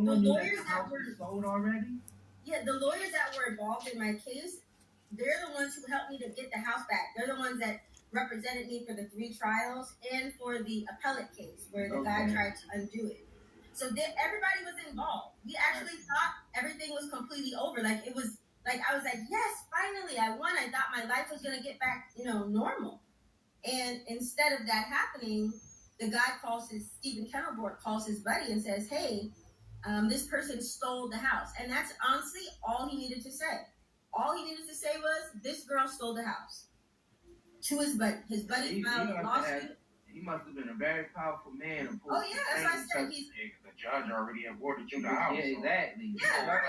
the lawyers that were sold already. Yeah, the lawyers that were involved in my case, they're the ones who helped me to get the house back. They're the ones that represented me for the 3 trials and for the appellate case where the guy tried to undo it. So everybody was involved. We actually thought everything was completely over. Like it was like I was like, yes, finally I won. I thought my life was gonna get back, normal. And instead of that happening, the guy Stephen Kenneborg calls his buddy and says, hey, this person stole the house. And that's honestly all he needed to say. All he needed to say was, this girl stole the house. To his buddy. His buddy filed a lawsuit. He must have been a very powerful man. Oh, yeah, that's why I said the judge already awarded you the house. Yeah, exactly. Yeah, right.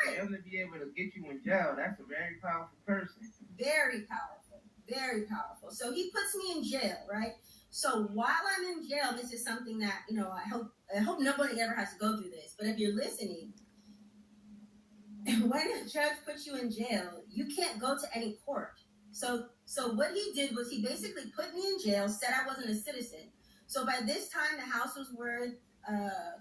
For him to be able to get you in jail, that's a very powerful person. Very powerful. Very powerful. So he puts me in jail, right? So while I'm in jail, this is something that, I hope nobody ever has to go through this. But if you're listening, when a judge puts you in jail, you can't go to any court. So what he did was he basically put me in jail, said I wasn't a citizen. So by this time, the house was worth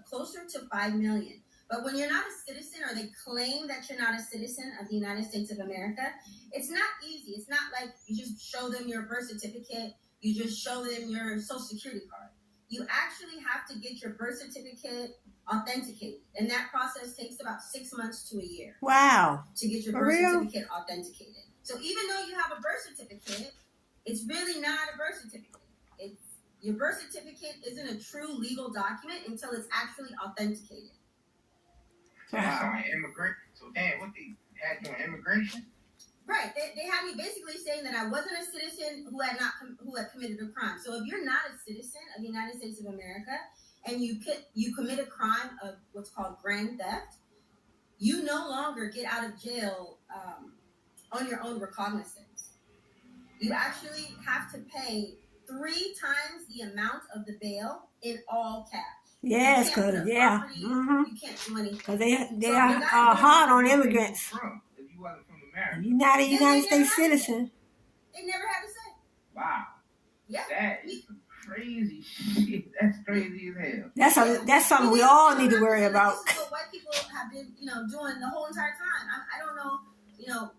closer to $5 million. But when you're not a citizen, or they claim that you're not a citizen of the United States of America, it's not easy. It's not like you just show them your birth certificate, you just show them your social security card. You actually have to get your birth certificate authenticated. And that process takes about 6 months to a year. Wow. To get your birth certificate authenticated. So even though you have a birth certificate, it's really not a birth certificate. Your birth certificate isn't a true legal document until it's actually authenticated. So Dan, what they had you on immigration? Right. They had me basically saying that I wasn't a citizen who had committed a crime. So if you're not a citizen of the United States of America and you commit a crime of what's called grand theft, you no longer get out of jail on your own recognizance. You actually have to pay 3 times the amount of the bail in all cash. Yes, because you can't do anything. Because they are hard on immigrants. If you wasn't from America, You're not a United States citizen. They never had to say. Wow. Yeah. That is some crazy shit. That's crazy as hell. That's something we all need to worry about. This is what white people have been, doing the whole entire time. I don't know.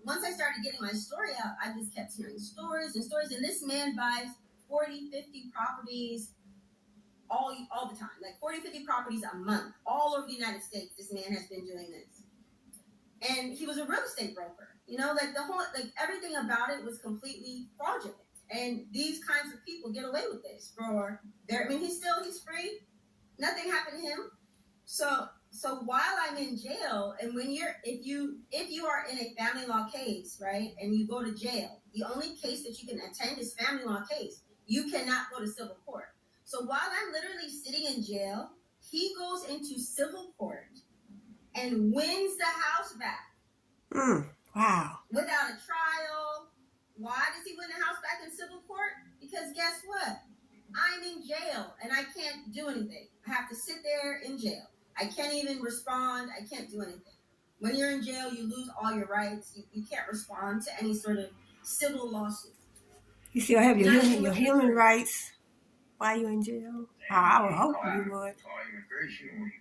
Once I started getting my story out, I just kept hearing stories and stories. And this man buys 40, 50 properties all the time. Like 40, 50 properties a month. All over the United States, this man has been doing this. And he was a real estate broker. Everything about it was completely fraudulent. And these kinds of people get away with this he's free. Nothing happened to him. So while I'm in jail, and if you are in a family law case, right, and you go to jail, the only case that you can attend is family law case. You cannot go to civil court. So while I'm literally sitting in jail, he goes into civil court and wins the house back. Wow. Without a trial. Why does he win the house back in civil court? Because guess what? I'm in jail and I can't do anything. I have to sit there in jail. I can't even respond. I can't do anything. When you're in jail, you lose all your rights. You can't respond to any sort of civil lawsuit. You still have your human rights while you're in jail? I would hope you would. Immigration,